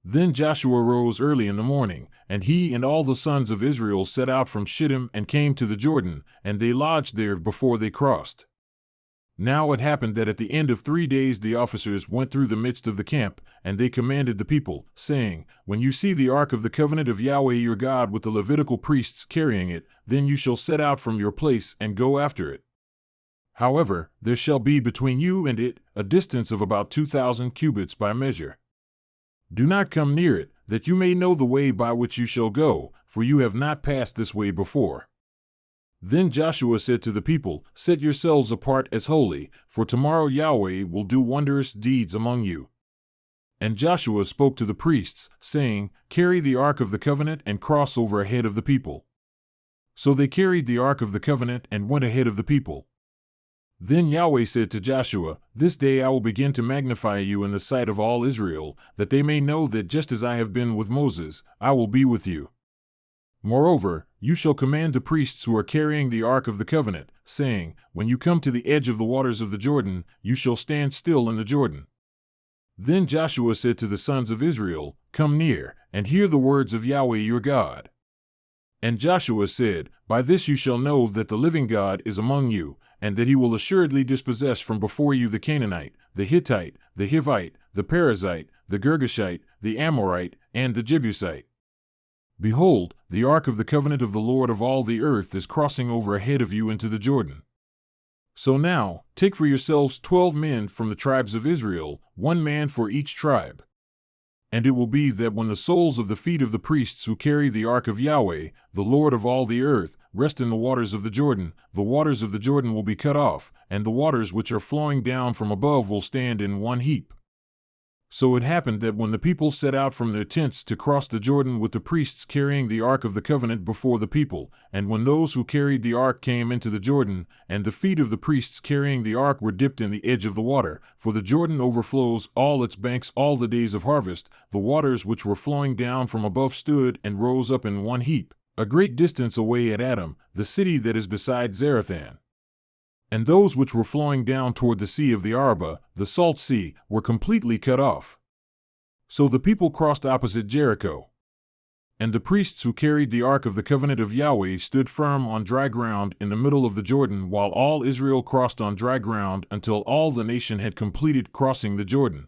Then Joshua rose early in the morning, and he and all the sons of Israel set out from Shittim and came to the Jordan, and they lodged there before they crossed. Now it happened that at the end of 3 days the officers went through the midst of the camp, and they commanded the people, saying, When you see the ark of the covenant of Yahweh your God with the Levitical priests carrying it, then you shall set out from your place and go after it. However, there shall be between you and it a distance of about 2,000 cubits by measure. Do not come near it, that you may know the way by which you shall go, for you have not passed this way before. Then Joshua said to the people, Set yourselves apart as holy, for tomorrow Yahweh will do wondrous deeds among you. And Joshua spoke to the priests, saying, Carry the ark of the covenant and cross over ahead of the people. So they carried the ark of the covenant and went ahead of the people. Then Yahweh said to Joshua, This day I will begin to magnify you in the sight of all Israel, that they may know that just as I have been with Moses, I will be with you. Moreover, you shall command the priests who are carrying the ark of the covenant, saying, When you come to the edge of the waters of the Jordan, you shall stand still in the Jordan. Then Joshua said to the sons of Israel, Come near, and hear the words of Yahweh your God. And Joshua said, By this you shall know that the living God is among you, and that he will assuredly dispossess from before you the Canaanite, the Hittite, the Hivite, the Perizzite, the Girgashite, the Amorite, and the Jebusite. Behold, the ark of the covenant of the Lord of all the earth is crossing over ahead of you into the Jordan. So now, take for yourselves 12 men from the tribes of Israel, 1 man for each tribe. And it will be that when the soles of the feet of the priests who carry the ark of Yahweh, the Lord of all the earth, rest in the waters of the Jordan, the waters of the Jordan will be cut off, and the waters which are flowing down from above will stand in one heap. So it happened that when the people set out from their tents to cross the Jordan with the priests carrying the ark of the covenant before the people, and when those who carried the ark came into the Jordan, and the feet of the priests carrying the ark were dipped in the edge of the water, for the Jordan overflows all its banks all the days of harvest, the waters which were flowing down from above stood and rose up in one heap, a great distance away at Adam, the city that is beside Zarethan. And those which were flowing down toward the sea of the Arabah, the salt sea, were completely cut off. So the people crossed opposite Jericho. And the priests who carried the ark of the covenant of Yahweh stood firm on dry ground in the middle of the Jordan, while all Israel crossed on dry ground until all the nation had completed crossing the Jordan.